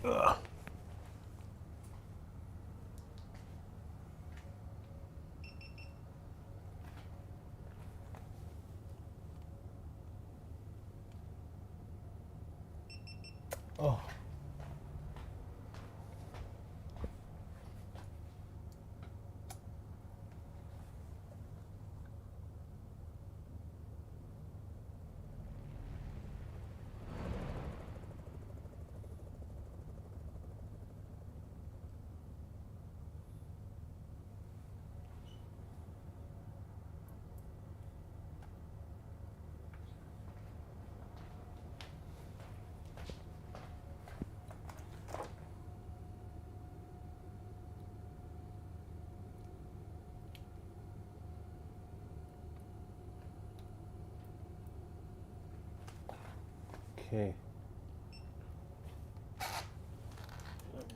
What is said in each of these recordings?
Ugh. Oh. Okay.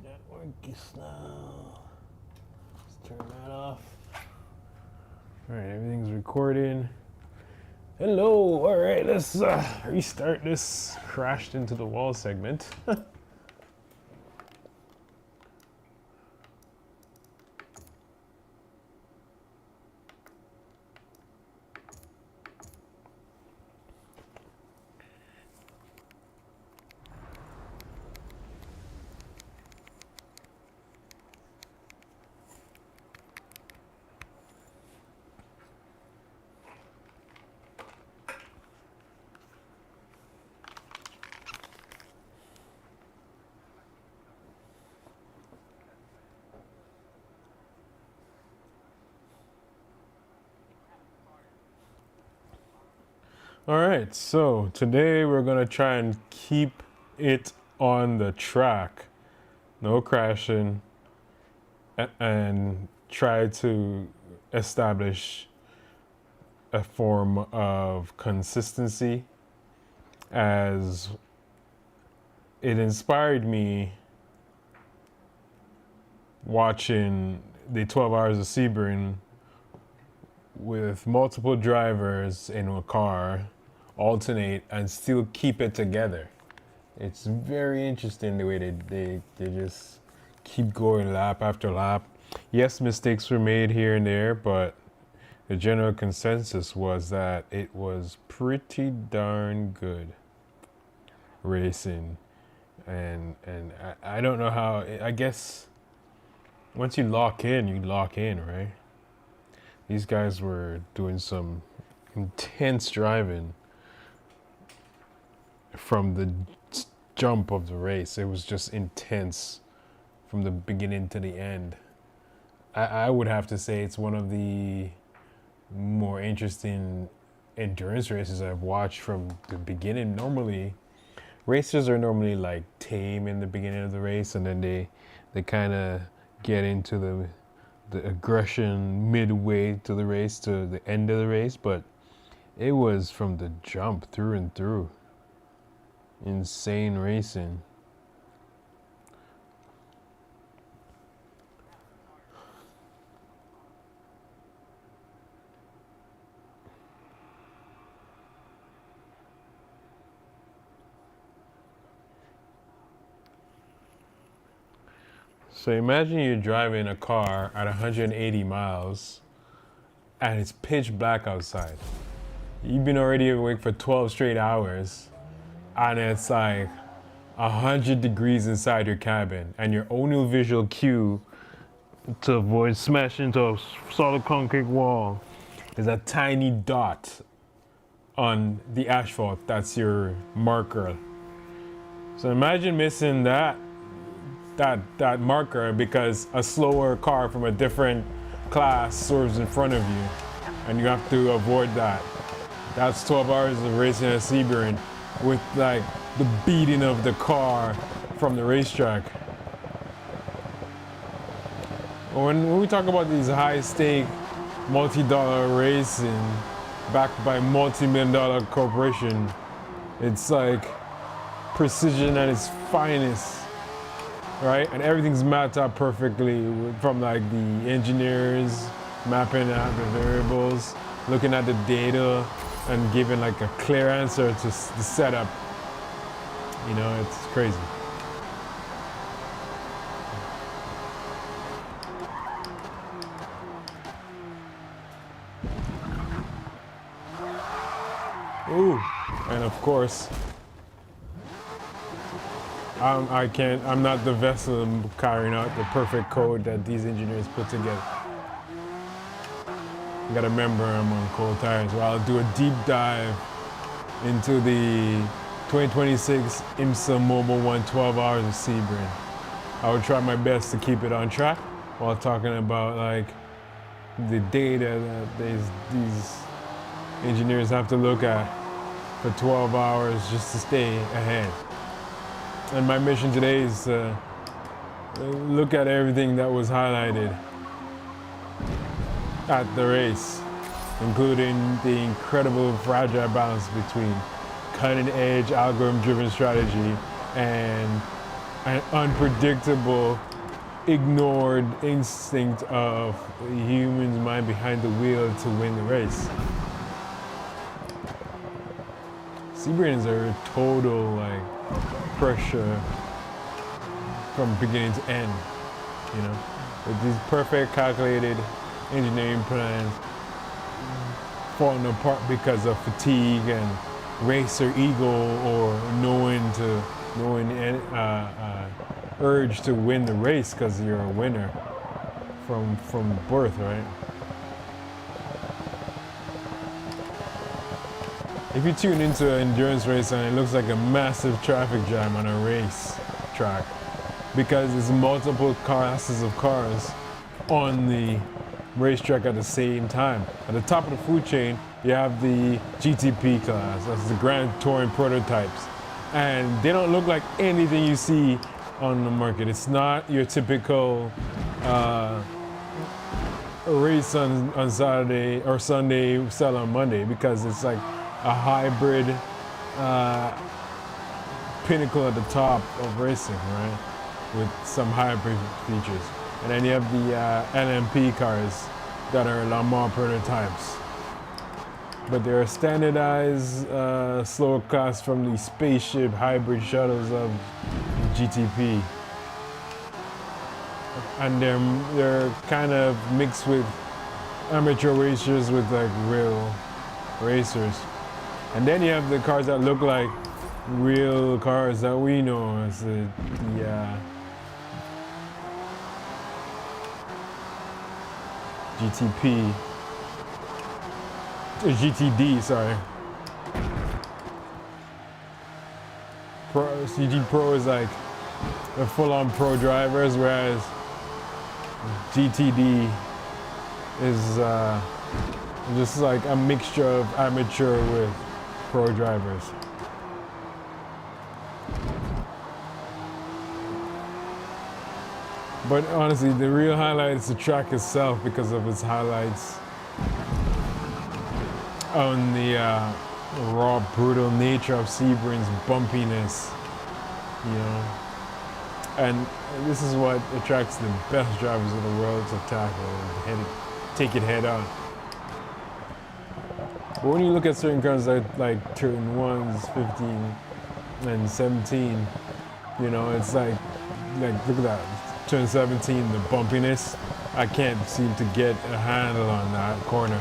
Network is now. Let's turn that off. All right, everything's recording. Hello. All right, let's restart this crashed into the wall segment. All right, so today we're gonna try and keep it on the track, no crashing, and try to establish a form of consistency, as it inspired me watching the 12 Hours of Sebring with multiple drivers in a car alternate and still keep it together. It's very interesting the way they just keep going lap after lap. Yes, mistakes were made here and there, but the general consensus was that it was pretty darn good racing. And I don't know how, I guess once you lock in, right? These guys were doing some intense driving from the jump of the race. It was just intense from the beginning to the end. I would have to say it's one of the more interesting endurance races I've watched from the beginning. Normally, races are normally like tame in the beginning of the race, and then they kind of get into the aggression midway to the race to the end of the race. But it was from the jump through and through. Insane racing. So imagine you're driving a car at 180 miles and it's pitch black outside. You've been already awake for 12 straight hours and it's like 100 degrees inside your cabin, and your only visual cue to avoid smashing into a solid concrete wall is a tiny dot on the asphalt. That's your marker. So imagine missing that marker because a slower car from a different class swerves in front of you, and you have to avoid that. That's 12 hours of racing at Sebring with like the beating of the car from the racetrack. When we talk about these high-stake, multi-dollar racing backed by multi-million-dollar corporation, it's like precision at its finest, right? And everything's mapped out perfectly, from like the engineers mapping out the variables, looking at the data, and giving like a clear answer to the setup. You know, it's crazy. Ooh, and of course, I'm not the vessel carrying out the perfect code that these engineers put together. You gotta remember I'm on cold tires. Well, I'll do a deep dive into the 2026 IMSA Mobile 1 12 hours of Sebring. I would try my best to keep it on track while talking about like the data that these engineers have to look at for 12 hours just to stay ahead. And my mission today is to look at everything that was highlighted at the race, including the incredible fragile balance between cutting-edge algorithm-driven strategy and an unpredictable, ignored instinct of the human's mind behind the wheel to win the race. Seabrains are a total like pressure from beginning to end, you know, with these perfect calculated engineering plans falling apart because of fatigue and racer ego or knowing urge to win the race because you're a winner from birth, right? If you tune into an endurance race and it looks like a massive traffic jam on a race track because it's multiple classes of cars on the racetrack at the same time. At the top of the food chain, you have the GTP class, that's the Grand Touring prototypes. And they don't look like anything you see on the market. It's not your typical race on Saturday or Sunday, sell on Monday, because it's like a hybrid pinnacle at the top of racing, right? With some hybrid features. And then you have the LMP cars that are Le Mans prototypes. But they're standardized slower class from the spaceship hybrid shuttles of GTP. And they're kind of mixed with amateur racers with like real racers. And then you have the cars that look like real cars that we know as the GTP, GTD, sorry. GT Pro is like the full-on pro drivers, whereas GTD is just like a mixture of amateur with pro drivers. But honestly, the real highlight is the track itself because of its highlights on the raw, brutal nature of Sebring's bumpiness, you know. And this is what attracts the best drivers of the world to tackle, take it head on. But when you look at certain cars like turn 1s, 15, and 17, you know, it's like look at that. Turn 17, the bumpiness, I can't seem to get a handle on that corner.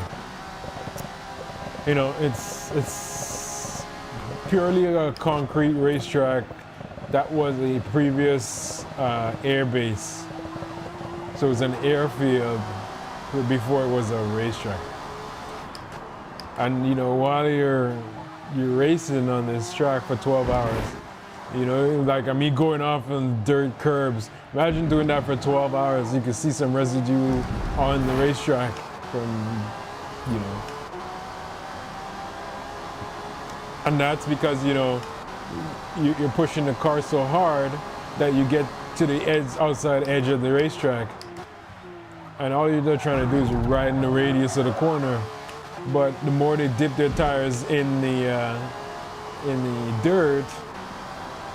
You know, it's purely a concrete racetrack that was a previous air base. So it was an airfield before it was a racetrack. And you know, while you're racing on this track for 12 hours, you know, like me going off on dirt curbs. Imagine doing that for 12 hours. You can see some residue on the racetrack from, you know. And that's because, you know, you're pushing the car so hard that you get to the outside edge of the racetrack. And all you're trying to do is ride in the radius of the corner. But the more they dip their tires in the dirt,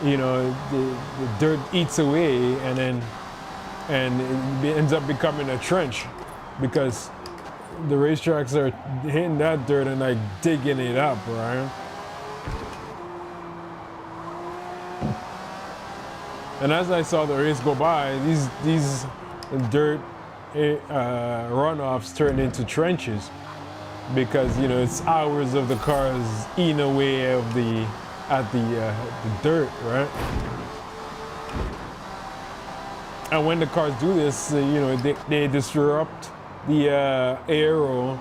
you know, the dirt eats away, and it ends up becoming a trench because the racetracks are hitting that dirt and like digging it up, right? And as I saw the race go by, these dirt runoffs turned into trenches. because you know it's hours of the cars eating away of the dirt, right? And when the cars do this, you know, they disrupt the aero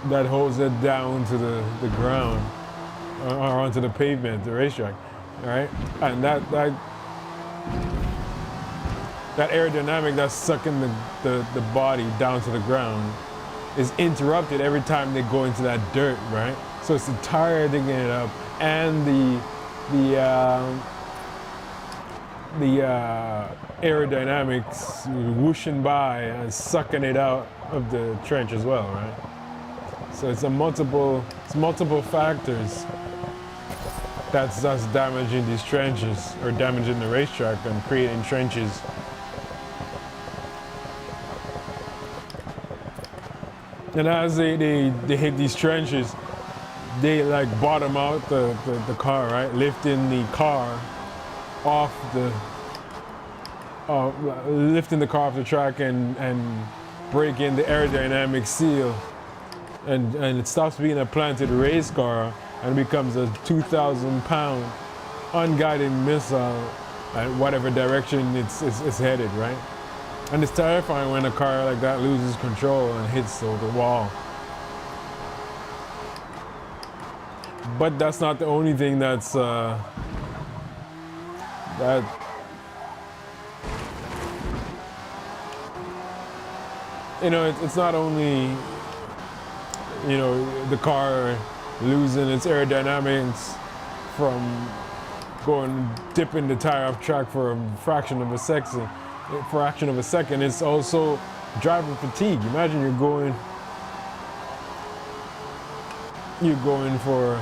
that holds it down to the ground or onto the pavement, the racetrack, right? And that aerodynamic that's sucking the body down to the ground is interrupted every time they go into that dirt, right? So it's the tire digging it up and the aerodynamics whooshing by and sucking it out of the trench as well, right? So it's multiple factors that's damaging these trenches or damaging the racetrack and creating trenches. And as they hit these trenches, they like bottom out the car, right? Lifting the car off lifting the car off the track and breaking the aerodynamic seal. And it stops being a planted race car and becomes a 2,000-pound unguided missile at whatever direction it's headed, right? And it's terrifying when a car like that loses control and hits the wall. But that's not the only thing that's you know, it's not only, you know, the car losing its aerodynamics from dipping the tire off track for a fraction of a second. It's also driver fatigue. Imagine you're going for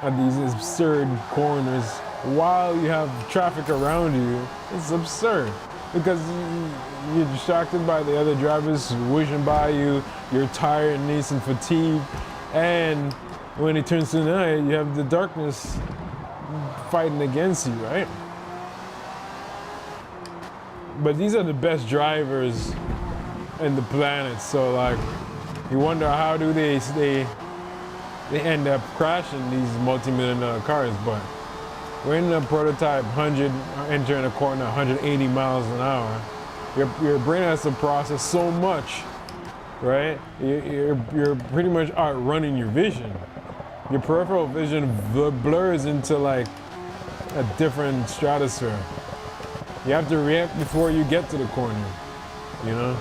at these absurd corners while you have traffic around you. It's absurd because you're distracted by the other drivers whizzing by you. You're tired and needs some fatigue, and when it turns to night, you have the darkness fighting against you, right? But these are the best drivers in the planet, so like you wonder how do they end up crashing these multi-million-dollar cars. But we're in a prototype 100 entering a corner 180 miles an hour. Your brain has to process so much, right? You're pretty much outrunning your vision. Your peripheral vision blurs into like a different stratosphere. You have to react before you get to the corner, you know?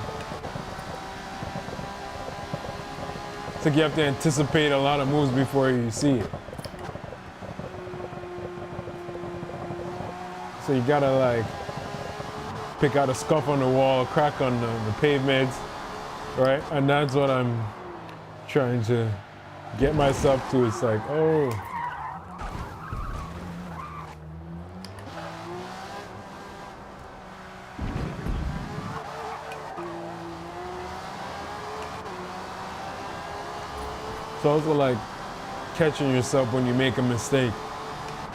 It's like you have to anticipate a lot of moves before you see it. So you gotta like pick out a scuff on the wall, a crack on the pavement, right? And that's what I'm trying to get myself to. It's like, oh. It's also like catching yourself when you make a mistake,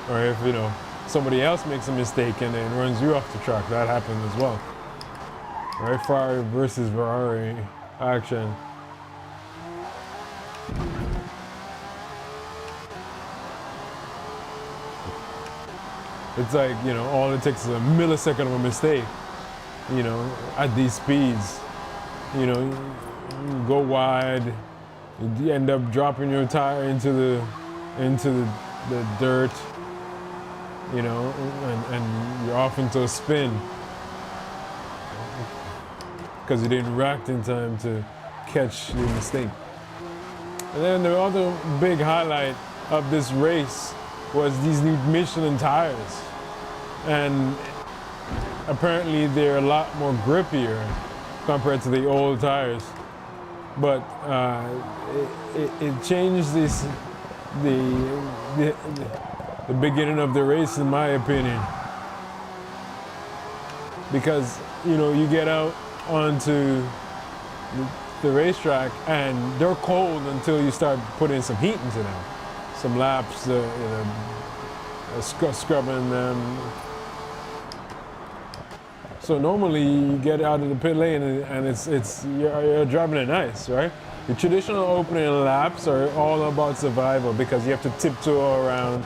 or if you know somebody else makes a mistake and then runs you off the track. That happens as well, right? Ferrari versus Ferrari action. It's like, you know, all it takes is a millisecond of a mistake, you know, at these speeds. You know, you go wide, you end up dropping your tire into the dirt, you know, and you're off into a spin because you didn't react in time to catch your mistake. And then the other big highlight of this race was these new Michelin tires. And apparently they're a lot more grippier compared to the old tires. But it changed the beginning of the race, in my opinion. Because, you know, you get out onto the racetrack and they're cold until you start putting some heat into them. Some laps, you know, scrubbing them. So normally you get out of the pit lane and you're driving it nice, right? The traditional opening laps are all about survival because you have to tiptoe around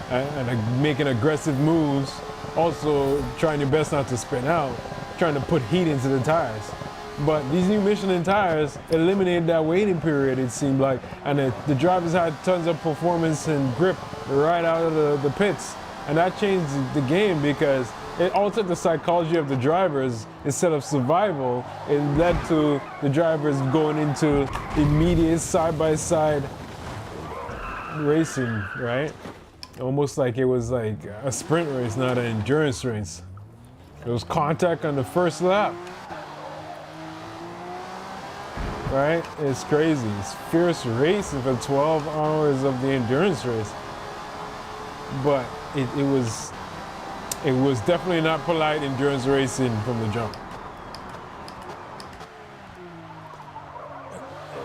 and making aggressive moves. Also trying your best not to spin out, trying to put heat into the tires. But these new Michelin tires eliminated that waiting period, it seemed like, and the drivers had tons of performance and grip right out of the pits. And that changed the game because it altered the psychology of the drivers. Instead of survival, it led to the drivers going into immediate side-by-side racing, right? Almost like it was like a sprint race, not an endurance race. It was contact on the first lap. Right? It's crazy. It's fierce racing for 12 hours of the endurance race. But it was definitely not polite endurance racing from the jump.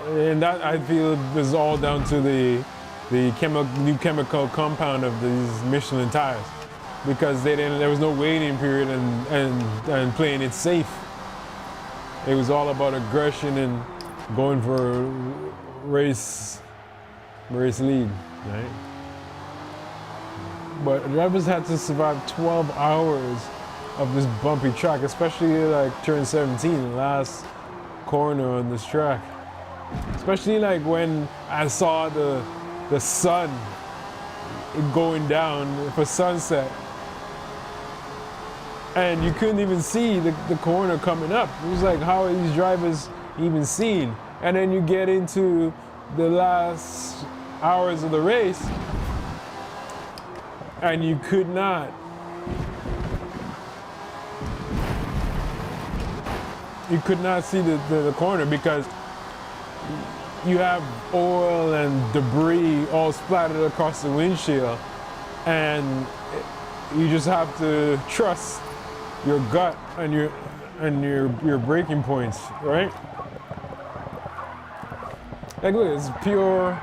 And that, I feel, is all down to the new chemical compound of these Michelin tires, because there was no waiting period and playing it safe. It was all about aggression and going for race lead, right? But drivers had to survive 12 hours of this bumpy track, especially like turn 17, the last corner on this track. Especially like when I saw the sun going down for sunset, and you couldn't even see the corner coming up. It was like, how are these drivers even seen? And then you get into the last hours of the race and you could not see the corner because you have oil and debris all splattered across the windshield, and you just have to trust your gut and your braking points, right? Like, look, it's pure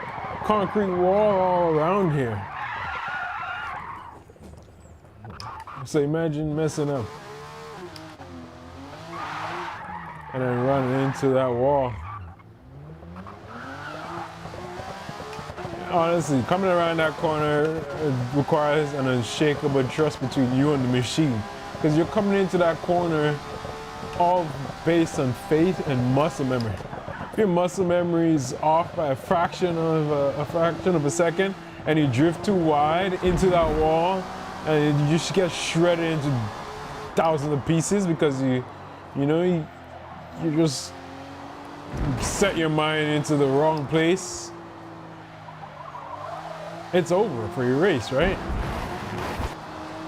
concrete wall all around here. So imagine messing up and then running into that wall. Honestly, coming around that corner requires an unshakable trust between you and the machine, because you're coming into that corner all based on faith and muscle memory. If your muscle memory is off by a fraction of a second, and you drift too wide into that wall, and you just get shredded into thousands of pieces because you just set your mind into the wrong place. It's over for your race, right?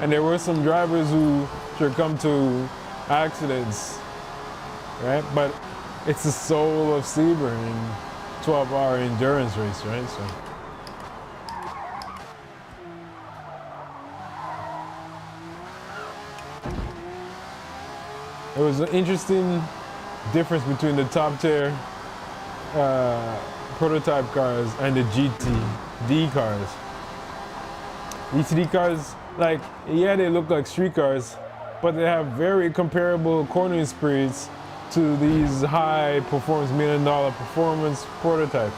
And there were some drivers who succumbed to accidents, right? But it's the soul of Sebring in 12-hour endurance race, right? So it was an interesting difference between the top tier prototype cars and the GTD cars. GTD cars, like, yeah, they look like street cars, but they have very comparable cornering speeds to these high performance $1 million performance prototypes.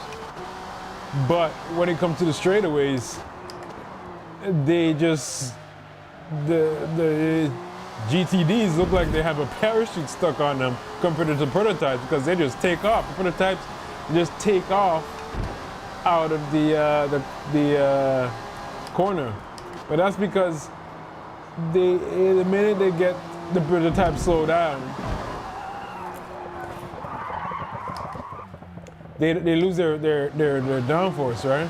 But when it comes to the straightaways, the GTDs look like they have a parachute stuck on them compared to the prototypes, because they just take off. The prototypes just take off out of the corner. But that's because the minute they get the prototype slowed down, they lose their downforce, right?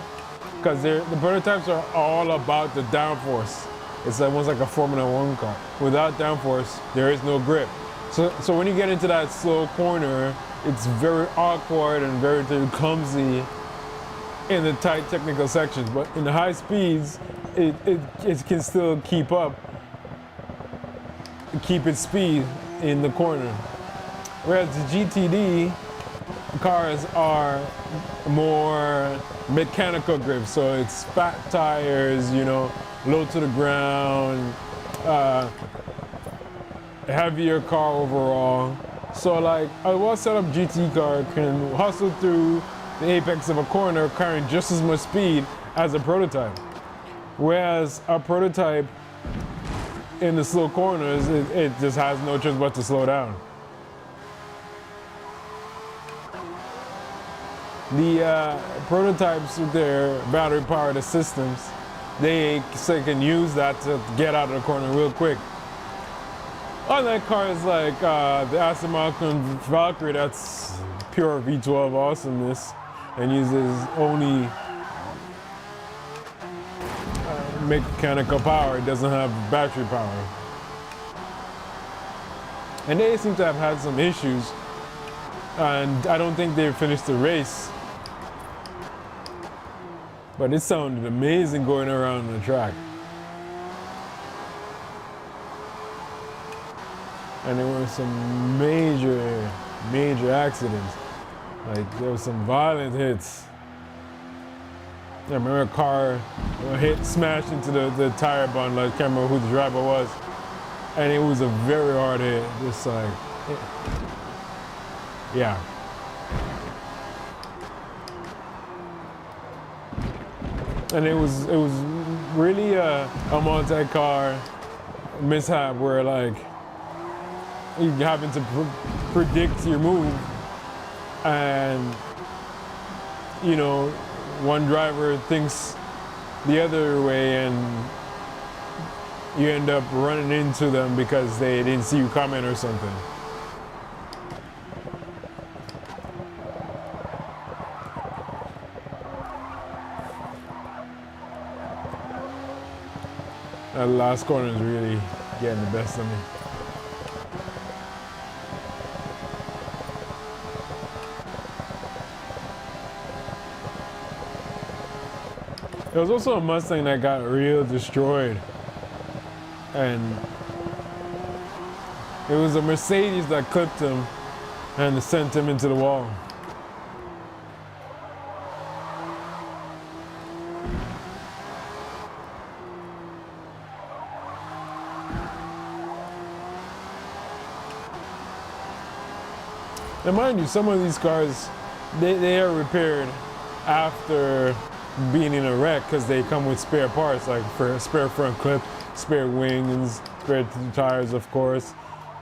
Because the prototypes are all about the downforce. It's almost like a Formula One car. Without downforce, there is no grip. So when you get into that slow corner, it's very awkward and very clumsy in the tight technical sections. But in the high speeds, it can still keep its speed in the corner. Whereas the GTD cars are more mechanical grip, so it's fat tires, low to the ground, heavier car overall. So like a well set up GT car can hustle through the apex of a corner carrying just as much speed as a prototype. Whereas a prototype in the slow corners, it just has no choice but to slow down. The prototypes with their battery powered systems, they can use that to get out of the corner real quick. Unlike cars like the Aston Martin Valkyrie, that's pure V12 awesomeness and uses only mechanical power. It doesn't have battery power. And they seem to have had some issues, and I don't think they finished the race. But it sounded amazing going around the track. And there were some major accidents. Like there was some violent hits. I remember a car smashed into the tire bundle. I can't remember who the driver was. And it was a very hard hit. Just like, yeah. And it was really a multi-car mishap where like you having to predict your move, and you know, one driver thinks the other way and you end up running into them because they didn't see you coming or something. That last corner is really getting the best of me. There was also a Mustang that got real destroyed. And it was a Mercedes that clipped him and sent him into the wall. And mind you, some of these cars, they are repaired after being in a wreck because they come with spare parts, like for spare front clip, spare wings, spare tires, of course.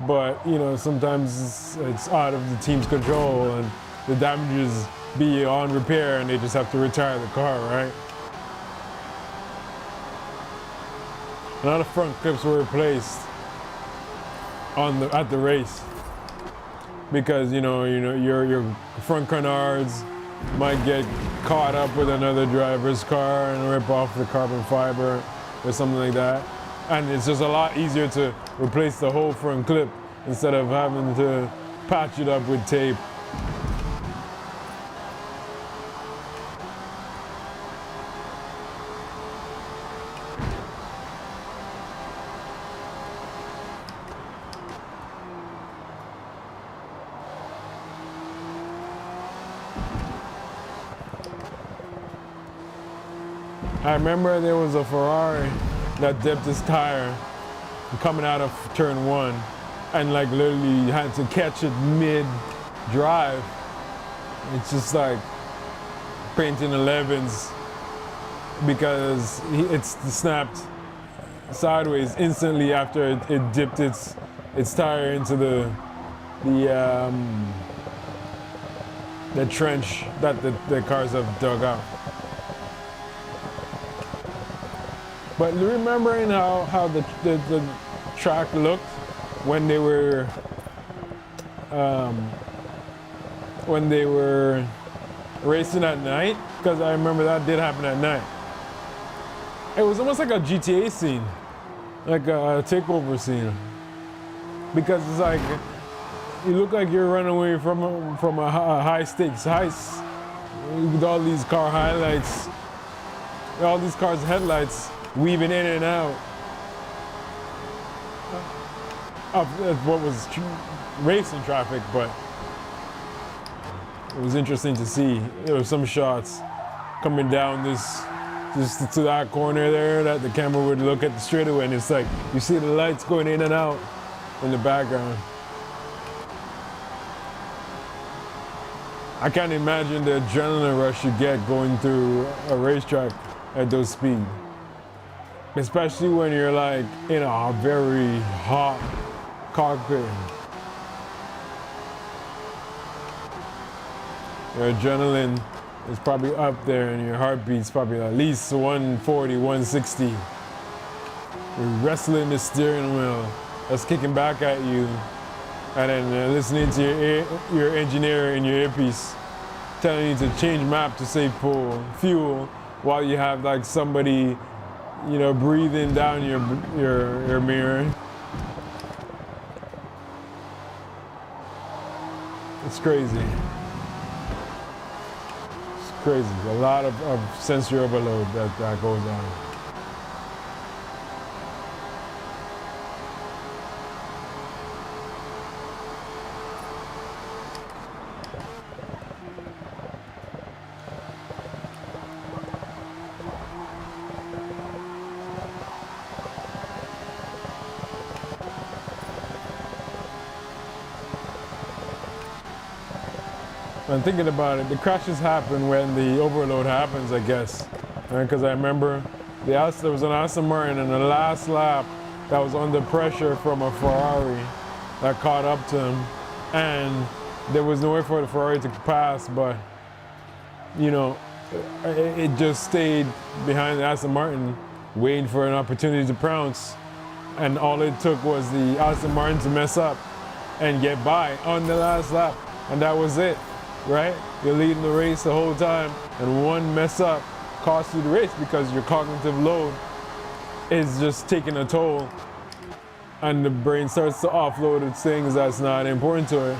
But you know, sometimes it's out of the team's control and the damages beyond repair, and they just have to retire the car, right? A lot of front clips were replaced at the race because you know your front canards might get caught up with another driver's car and rip off the carbon fiber or something like that. And it's just a lot easier to replace the whole front clip instead of having to patch it up with tape. I remember there was a Ferrari that dipped his tire coming out of turn one and like literally had to catch it mid-drive. It's just like painting 11s because it snapped sideways instantly after it dipped its tire into the trench that the cars have dug out. But remembering how the track looked when they were racing at night, because I remember that did happen at night. It was almost like a GTA scene, like a takeover scene, because it's like you look like you're running away from a high stakes heist with all these car highlights, all these cars' headlights weaving in and out of what was racing traffic, but it was interesting to see. There were some shots coming down just to that corner there that the camera would look at the straightaway, and it's like you see the lights going in and out in the background. I can't imagine the adrenaline rush you get going through a racetrack at those speeds. Especially when you're like in a very hot cockpit. Your adrenaline is probably up there and your heartbeat's probably at least 140, 160. You're wrestling the steering wheel that's kicking back at you, and then listening to your engineer in your earpiece telling you to change map to save fuel while you have like somebody, you know, breathing down your mirror. It's crazy. It's crazy. A lot of sensory overload that goes on. I'm thinking about it, the crashes happen when the overload happens, I guess. Because I remember there was an Aston Martin in the last lap that was under pressure from a Ferrari that caught up to him. And there was no way for the Ferrari to pass, but, you know, it just stayed behind the Aston Martin, waiting for an opportunity to pounce. And all it took was the Aston Martin to mess up and get by on the last lap. And that was it. Right? You're leading the race the whole time, and one mess up costs you the race because your cognitive load is just taking a toll, and the brain starts to offload its things that's not important to it,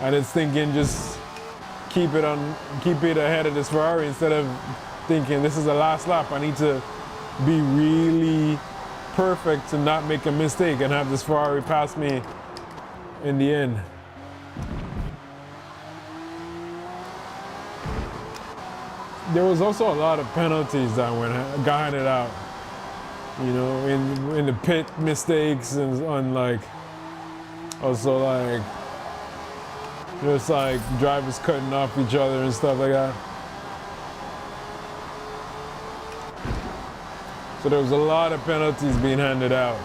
and it's thinking just keep it ahead of this Ferrari instead of thinking this is the last lap. I need to be really perfect to not make a mistake and have this Ferrari pass me in the end. There was also a lot of penalties that got handed out, you know, in the pit mistakes and on like, also like, just like drivers cutting off each other and stuff like that. So there was a lot of penalties being handed out.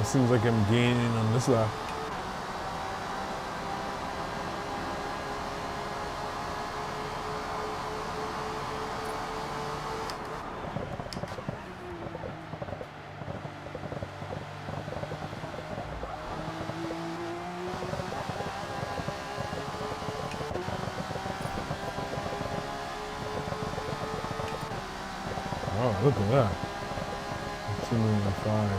It seems like I'm gaining on this lap. Oh, look at that. 205.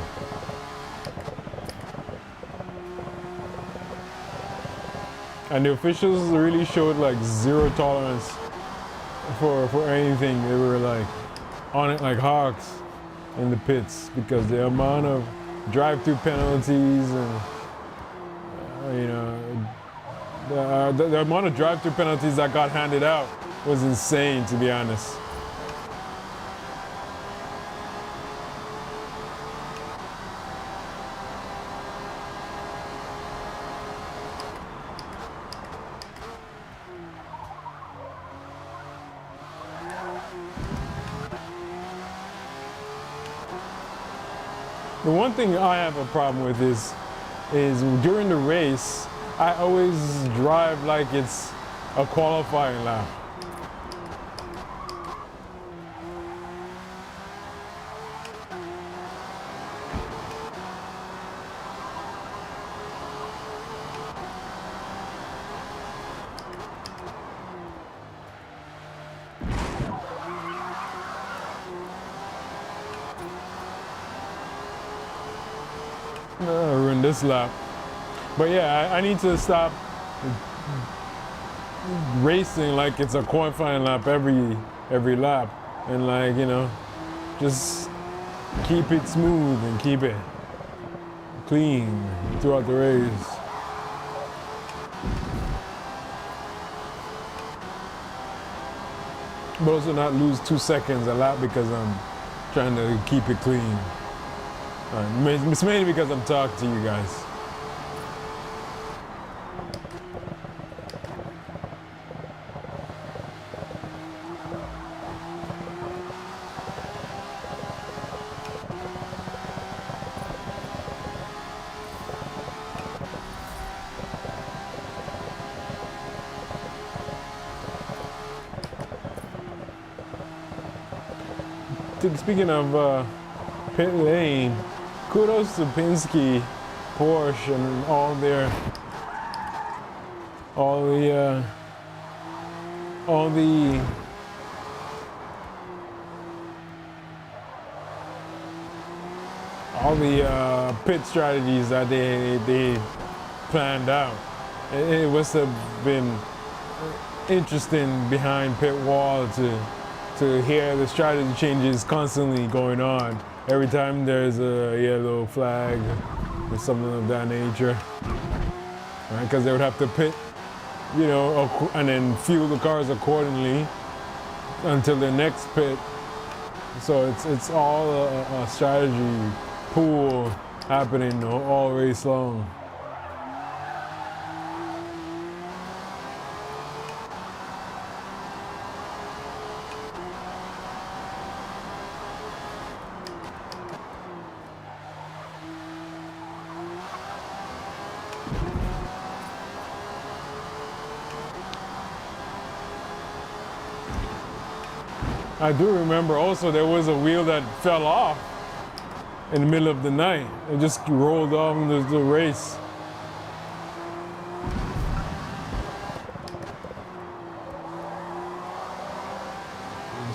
And the officials really showed like zero tolerance for anything. They were like on it like hawks in the pits because the amount of drive-through penalties and you know the amount of drive-through penalties that got handed out was insane, to be honest. The one thing I have a problem with is during the race, I always drive like it's a qualifying lap. Ruin this lap. But yeah, I need to stop racing like it's a qualifying lap every lap, and like, you know, just keep it smooth and keep clean throughout the race. But also not lose 2 seconds a lap because I'm trying to keep it clean. It's mainly because I'm talking to you guys. Speaking of pit lane, kudos to Penske, Porsche, and all the pit strategies that they planned out. It must have been interesting behind pit wall to hear the strategy changes constantly going on. Every time there's a yellow flag or something of that nature, right? Because they would have to pit, you know, and then fuel the cars accordingly until the next pit. So it's all a strategy pool happening all race long. I do remember also there was a wheel that fell off in the middle of the night. It just rolled off the race.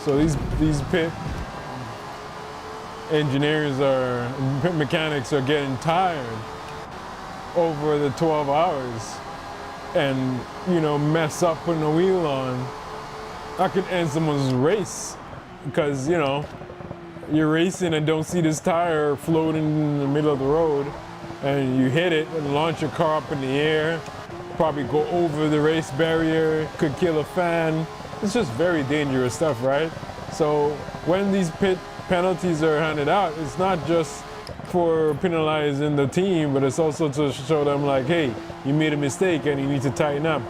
So these pit engineers pit mechanics are getting tired over the 12 hours and, you know, mess up putting a wheel on. That could end someone's race because, you know, you're racing and don't see this tire floating in the middle of the road and you hit it and launch your car up in the air, probably go over the race barrier, could kill a fan. It's just very dangerous stuff, right? So when these pit penalties are handed out, it's not just for penalizing the team, but it's also to show them like, hey, you made a mistake and you need to tighten up.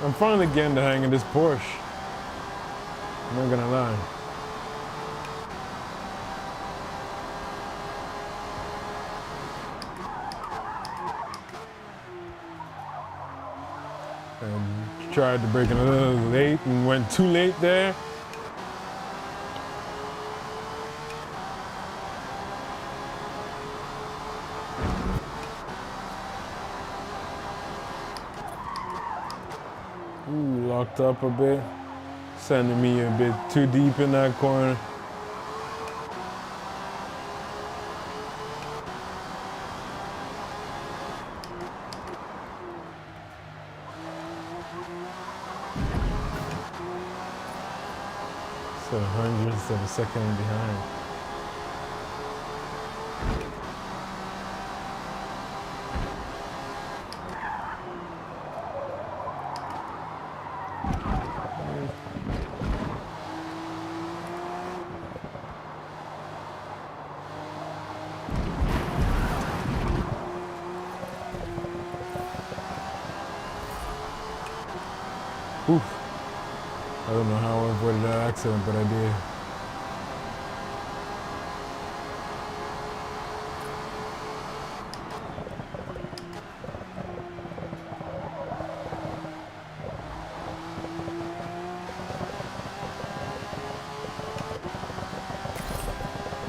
I'm finally getting the hang of this Porsche. I'm not gonna lie. And tried to break it a little late and went too late there. Ooh, locked up a bit, sending me a bit too deep in that corner. So hundredths of a second behind. Oof. I don't know how I avoided that accident, but I did.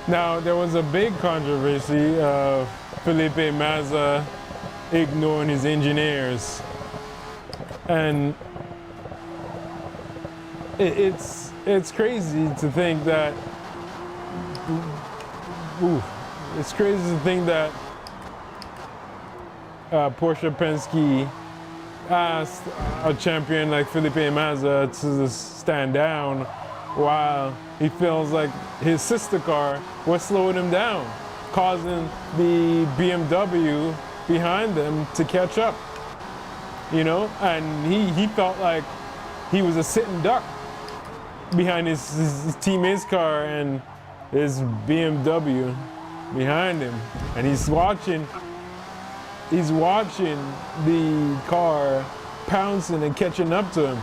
Now, there was a big controversy of Felipe Massa ignoring his engineers. And it's crazy to think that it's crazy to think that Porsche Penske asked a champion like Felipe Massa to just stand down while he feels like his sister car was slowing him down, causing the BMW behind them to catch up, you know, and he felt like he was a sitting duck behind his teammate's car and his BMW behind him, and he's watching the car pouncing and catching up to him.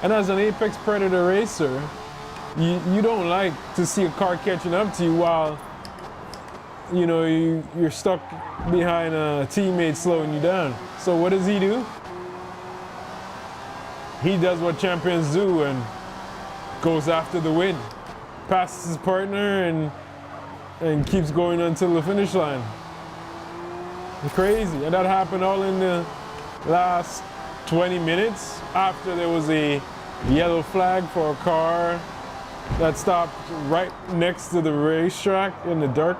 And as an Apex Predator racer, you don't like to see a car catching up to you while, you know, you're stuck behind a teammate slowing you down. So what does he do? He does what champions do and goes after the win, passes his partner and keeps going until the finish line. Crazy. And that happened all in the last 20 minutes after there was a yellow flag for a car that stopped right next to the racetrack in the dark.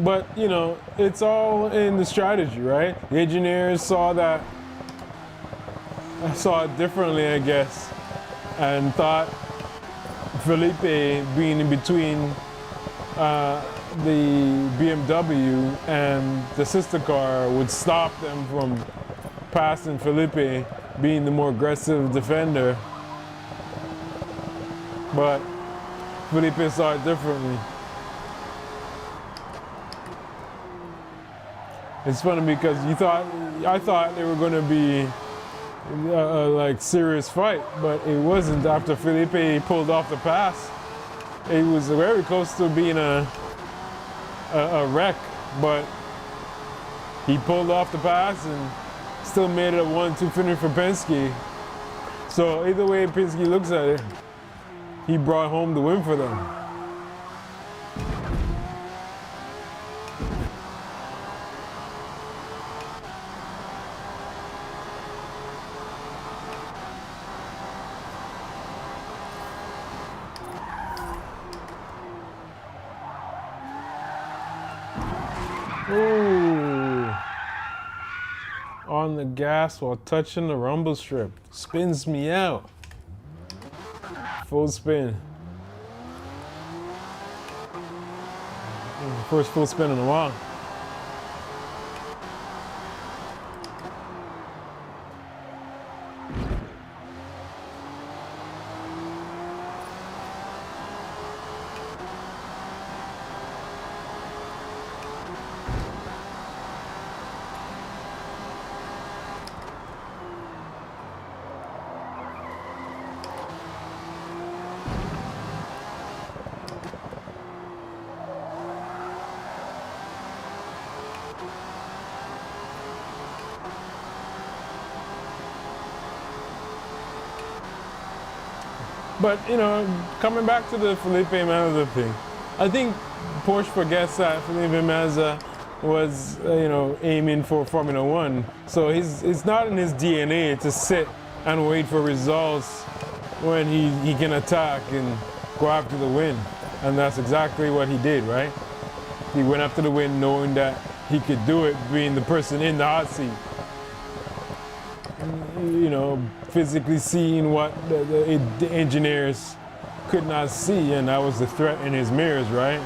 But, you know, it's all in the strategy, right? The engineers saw it differently, I guess, and thought Felipe being in between the BMW and the sister car would stop them from passing Felipe, being the more aggressive defender. But Felipe saw it differently. It's funny because I thought they were going to be like serious fight, but it wasn't. After Felipe pulled off the pass, it was very close to being a wreck, but he pulled off the pass and still made it a 1-2 finish for Penske. So either way Penske looks at it, he brought home the win for them. Ooh. On the gas while touching the rumble strip. Spins me out. Full spin. First full spin in a while. But, you know, coming back to the Felipe Massa thing, I think Porsche forgets that Felipe Massa was, you know, aiming for Formula One. So it's not in his DNA to sit and wait for results when he can attack and go after the win. And that's exactly what he did, right? He went after the win knowing that he could do it, being the person in the hot seat. You know, physically seeing what the engineers could not see, and that was the threat in his mirrors, right?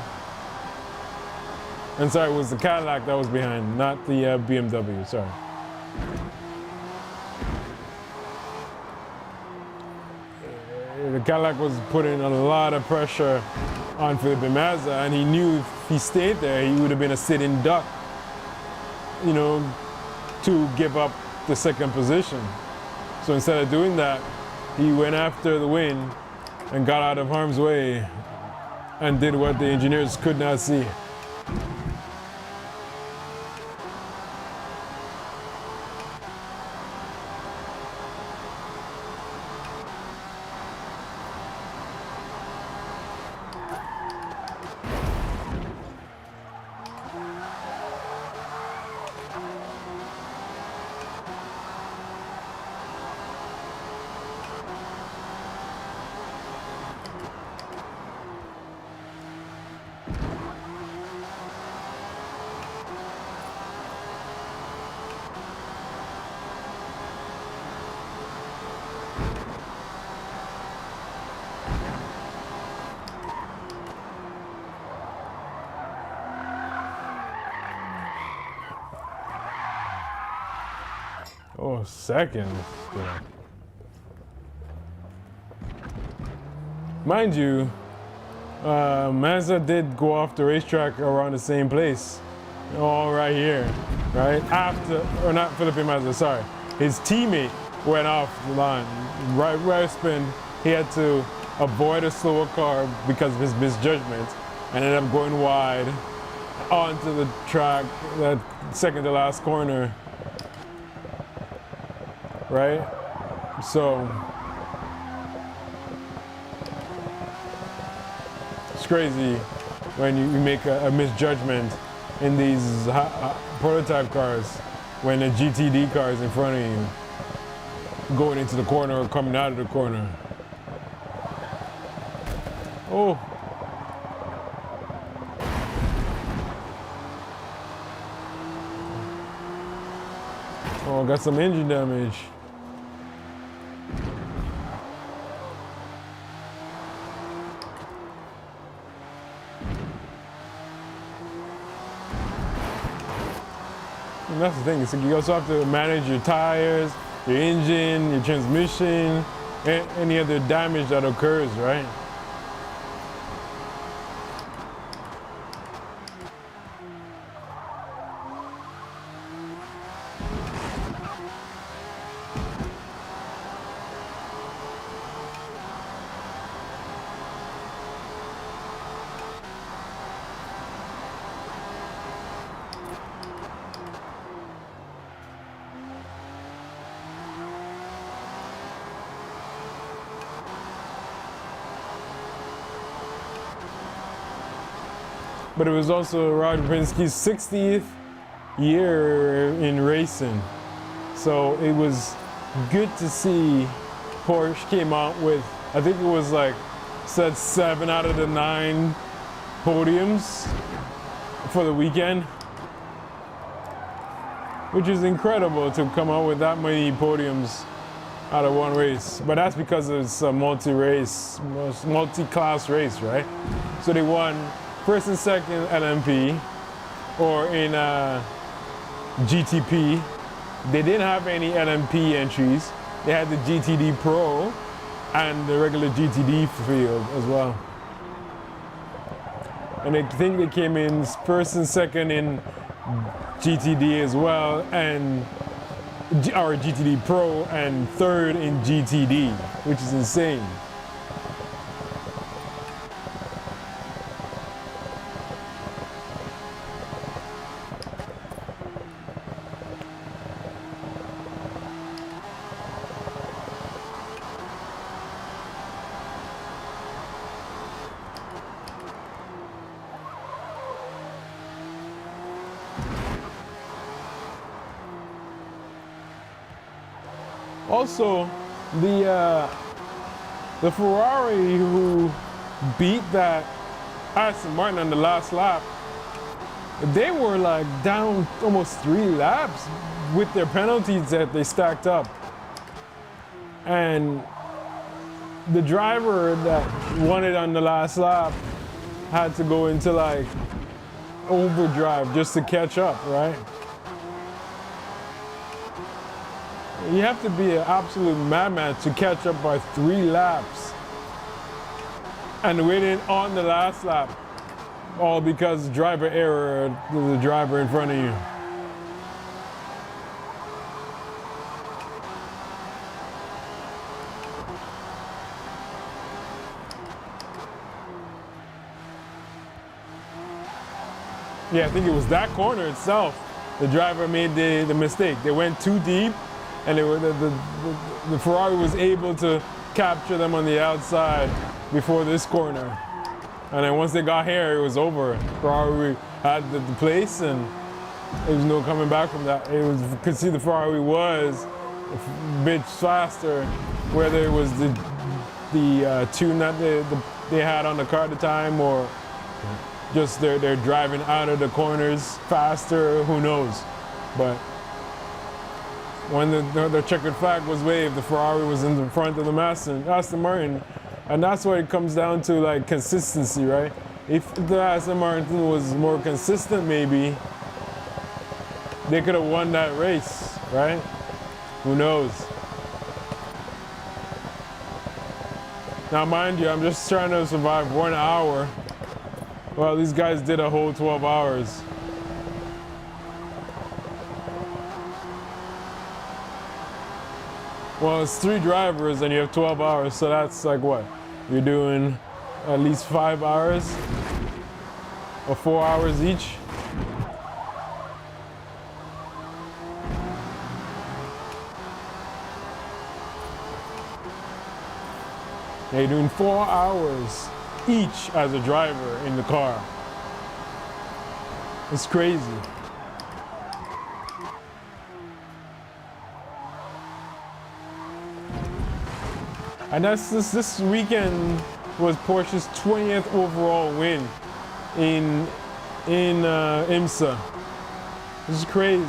And sorry, it was the Cadillac that was behind, not the BMW, sorry. The Cadillac was putting a lot of pressure on Felipe Massa, and he knew if he stayed there, he would have been a sitting duck, you know, to give up the second position. So instead of doing that, he went after the win and got out of harm's way and did what the engineers could not see. Oh, second. Yeah. Mind you, Mazda did go off the racetrack around the same place. All right here, right? After, or not Philippe Mazda, sorry. His teammate went off the line. Right where spin, he had to avoid a slower car because of his misjudgment and ended up going wide onto the track, that second to last corner, right? So, it's crazy when you make a misjudgment in these prototype cars when a GTD car is in front of you, going into the corner or coming out of the corner. Oh. Oh, got some engine damage. And that's the thing, it's like you also have to manage your tires, your engine, your transmission, and any other damage that occurs, right? But it was also Roger Penske's 60th year in racing. So it was good to see Porsche came out with, I think it was like, said 7 out of the 9 podiums for the weekend. Which is incredible to come out with that many podiums out of one race. But that's because it's a multi-race, multi-class race, right? So they won first and second LMP, or in GTP. They didn't have any LMP entries. They had the GTD Pro and the regular GTD field as well. And I think they came in first and second in GTD as well, and our GTD Pro, and third in GTD, which is insane. Also, the Ferrari who beat that Aston Martin on the last lap, they were like down almost 3 laps with their penalties that they stacked up. And the driver that won it on the last lap had to go into like overdrive just to catch up, right? You have to be an absolute madman to catch up by 3 laps and win it on the last lap, all because driver error to the driver in front of you. Yeah, I think it was that corner itself. The driver made the mistake. They went too deep, and the Ferrari was able to capture them on the outside before this corner. And then once they got here, it was over. Ferrari had the place, and there was no coming back from that. It was, you could see the Ferrari was a bit faster, whether it was the tune that they had on the car at the time, or just they're driving out of the corners faster, who knows. But when the checkered flag was waved, the Ferrari was in the front of the Aston Martin. And that's what it comes down to, like consistency, right? If the Aston Martin was more consistent, maybe they could have won that race, right? Who knows? Now, mind you, I'm just trying to survive 1 hour. Well, these guys did a whole 12 hours. Well, it's 3 drivers and you have 12 hours, so that's like what? You're doing at least 5 hours or 4 hours each. Yeah, you're doing 4 hours each as a driver in the car. It's crazy. And that's this weekend was Porsche's 20th overall win in IMSA. This is crazy.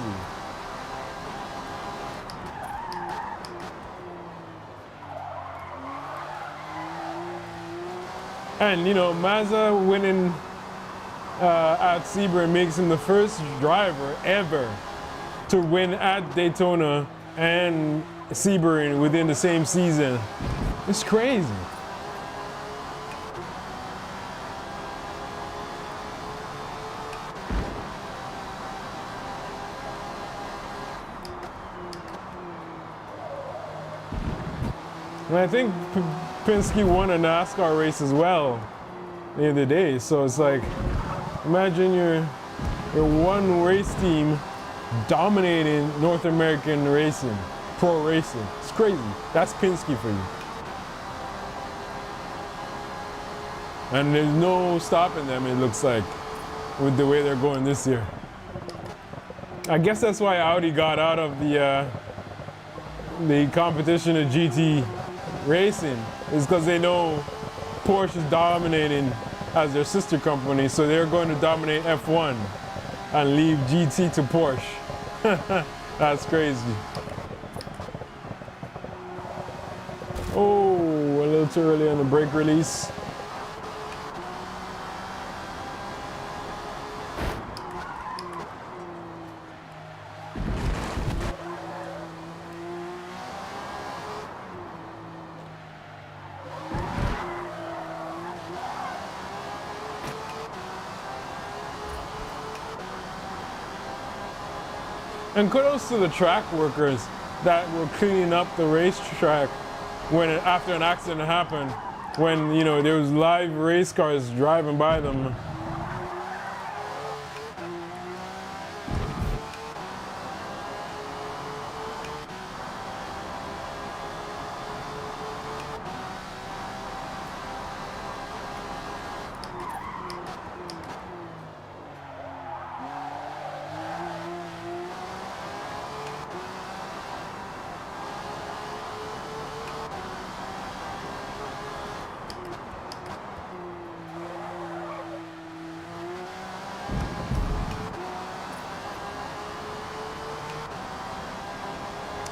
And you know, Mazda winning at Sebring makes him the first driver ever to win at Daytona and Sebring within the same season. It's crazy. And I think Penske won a NASCAR race as well the other day. So it's like, imagine your one race team dominating North American racing, pro racing. It's crazy. That's Penske for you. And there's no stopping them, it looks like, with the way they're going this year. I guess that's why Audi got out of the competition of GT racing, is because they know Porsche is dominating as their sister company, so they're going to dominate F1 and leave GT to Porsche. That's crazy. Oh, a little too early on the brake release. And kudos to the track workers that were cleaning up the racetrack when after an accident happened, when you know there was live race cars driving by them.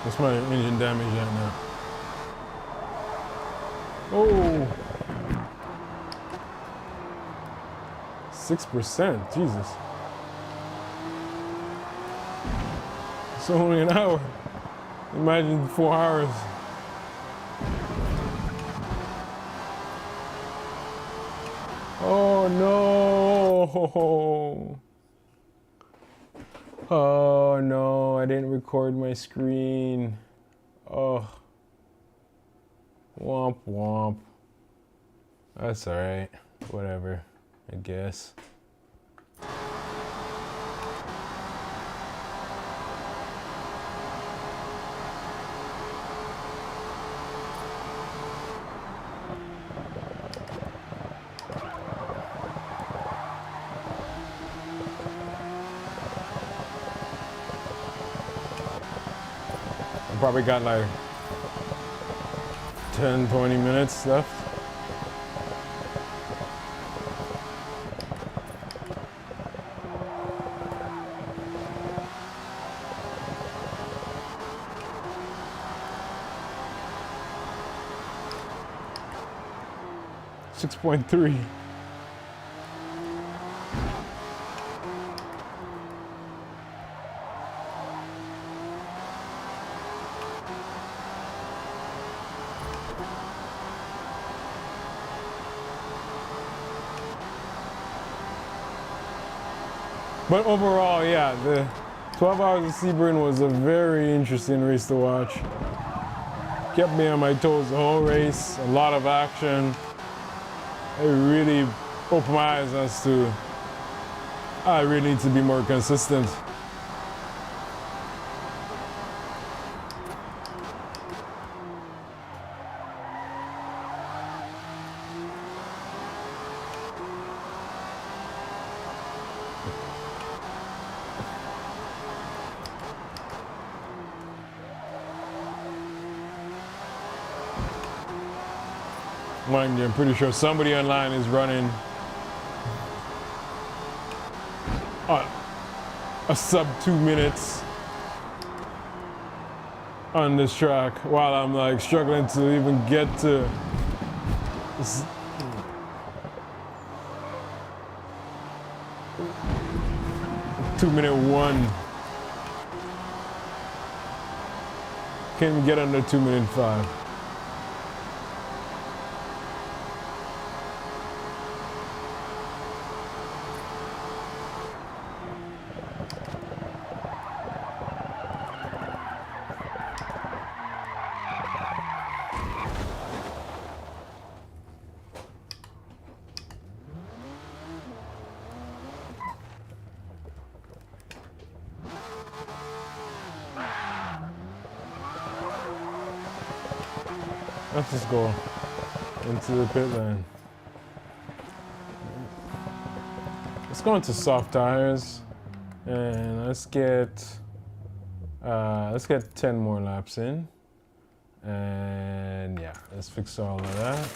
What's my engine damage at now? Oh, 6%, Jesus. It's only an hour. Imagine 4 hours. Oh no. Oh no, I didn't record my screen. Oh. Womp womp. That's alright. Whatever, I guess. Probably got like 10-20 minutes left. .3. But overall, yeah, the 12 Hours of Sebring was a very interesting race to watch. Kept me on my toes the whole race, a lot of action. It really opened my eyes as to I really need to be more consistent. Mind you, I'm pretty sure somebody online is running a sub 2 minutes on this track while I'm like struggling to even get to this 2-minute 1. Can't even get under 2-minute 5. Let's just go into the pit lane. Let's go into soft tires and let's get 10 more laps in. And yeah, let's fix all of that.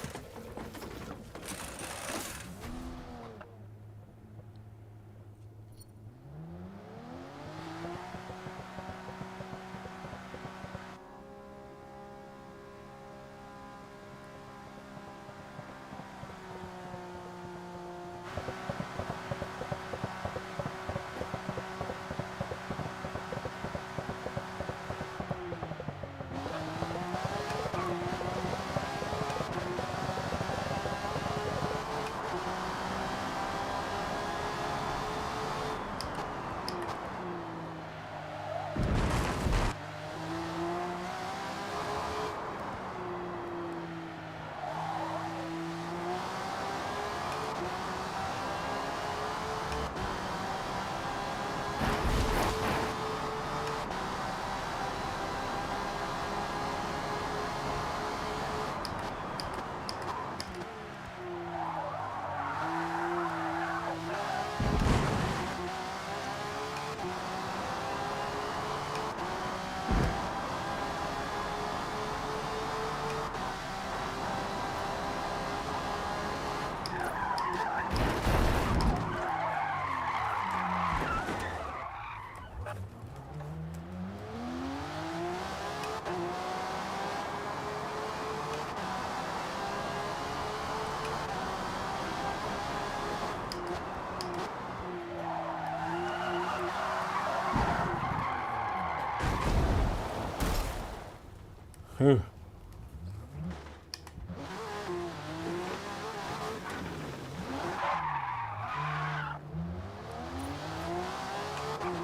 Whew.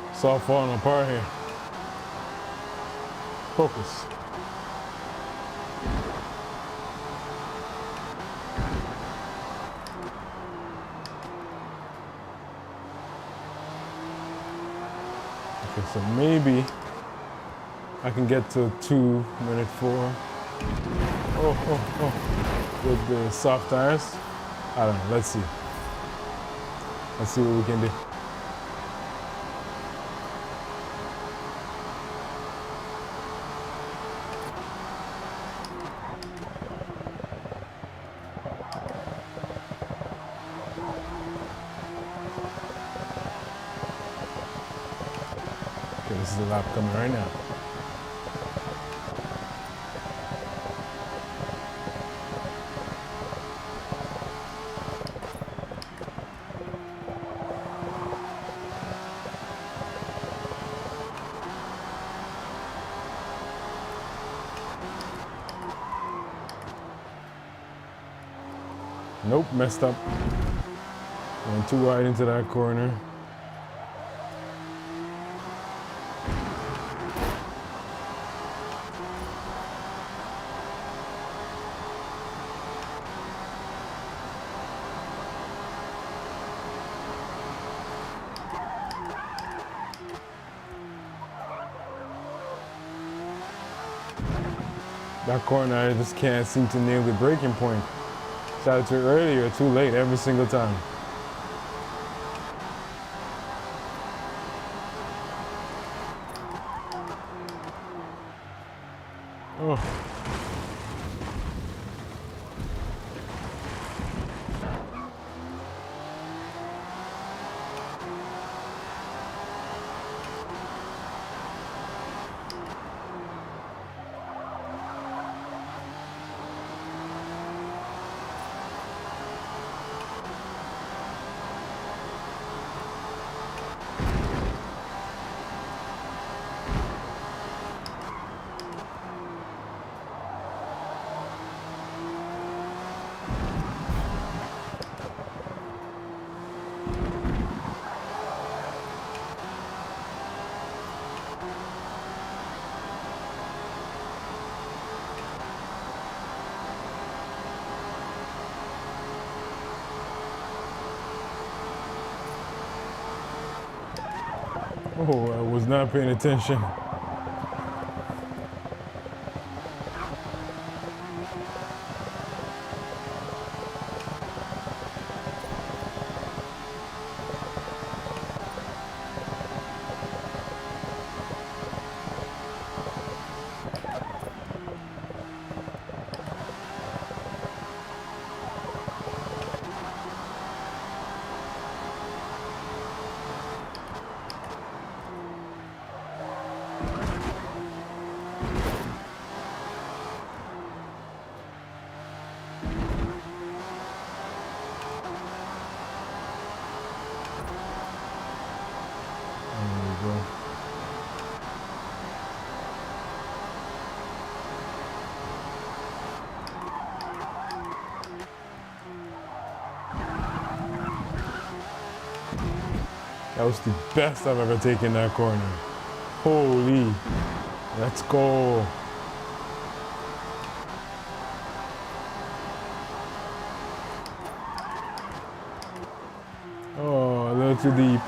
It's all falling apart here. Focus. Okay, so maybe I can get to 2-minute 4. With the soft tires. I don't know, let's see. Let's see what we can do. Okay, this is the lap coming right now. Nope, messed up. Went too wide into that corner. That corner, I just can't seem to nail the braking point. It's either too early or too late every single time. Oh. Oh, I was not paying attention. That was the best I've ever taken that corner. Holy. Let's go. Oh, a little too deep.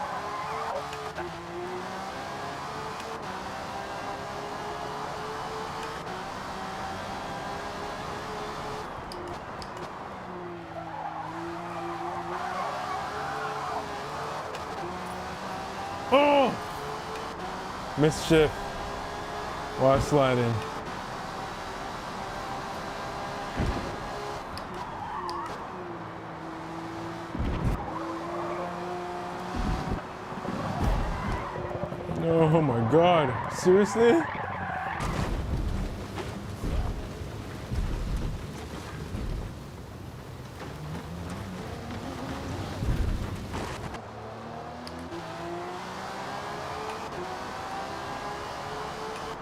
Oh! Mischief while sliding. Oh my God, seriously?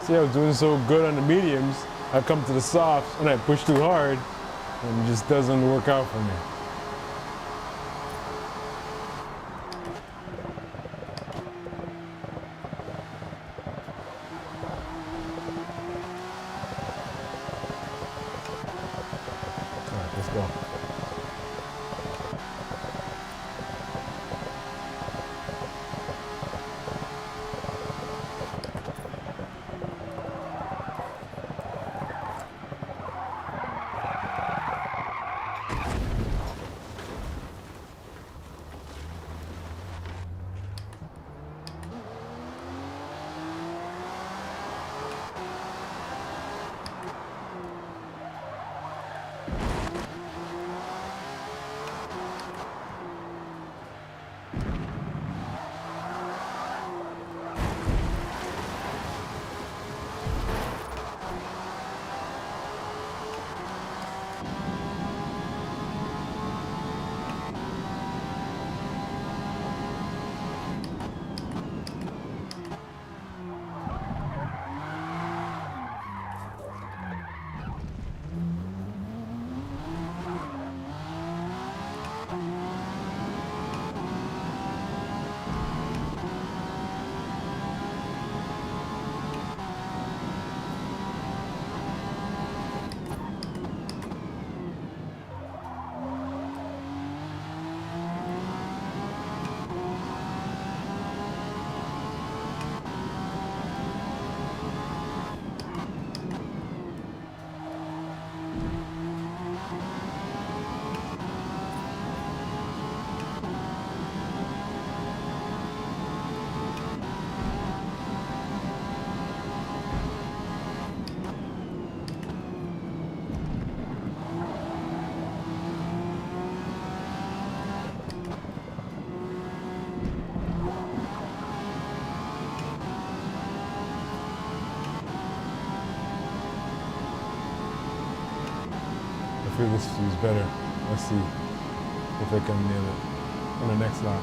See, I was doing so good on the mediums. I come to the softs and I push too hard and it just doesn't work out for me. All right, let's go. previous was better. Let's see if I can nail it on the next lap.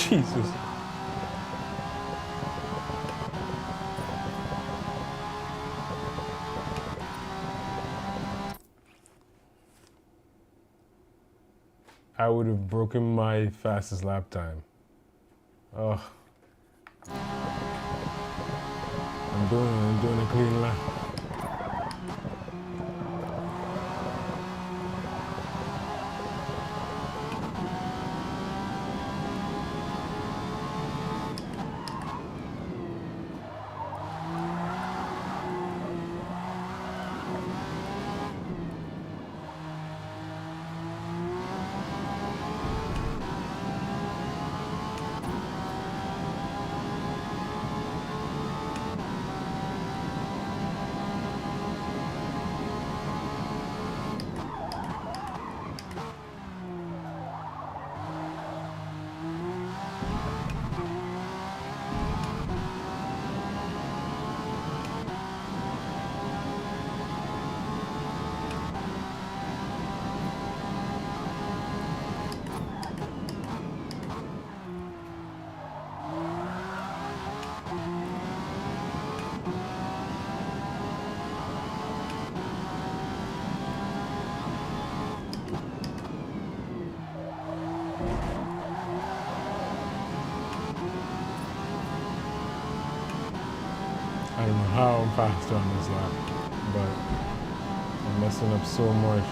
Jesus. I would have broken my fastest lap time. Oh. I'm doing a clean lap. I don't know how I'm faster on this lap, but I'm messing up so much.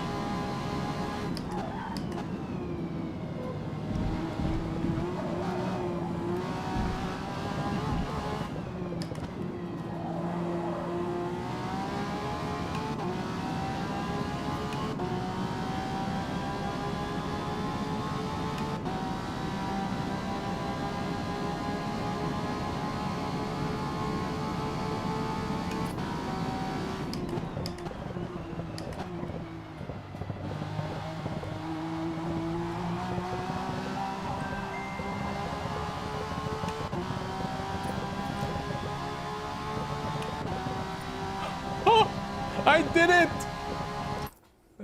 I did it!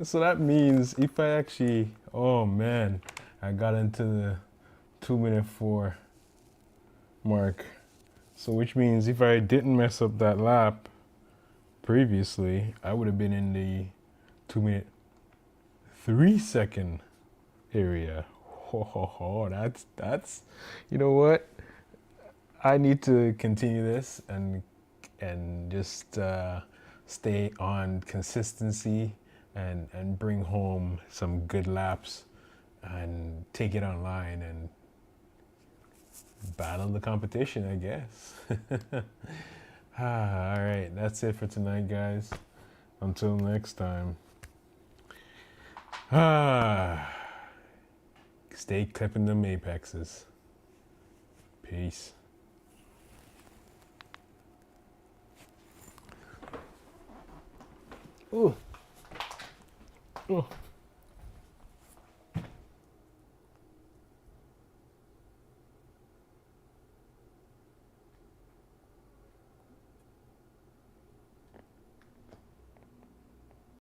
So that means if I actually, oh man, I got into the 2:04 mark. So which means if I didn't mess up that lap previously, I would have been in the 2:03 area. That's you know what? I need to continue this and just stay on consistency and bring home some good laps and take it online and battle the competition, I guess. All right, that's it for tonight, guys. Until next time. Stay clipping them apexes. Peace. Ooh. Ooh.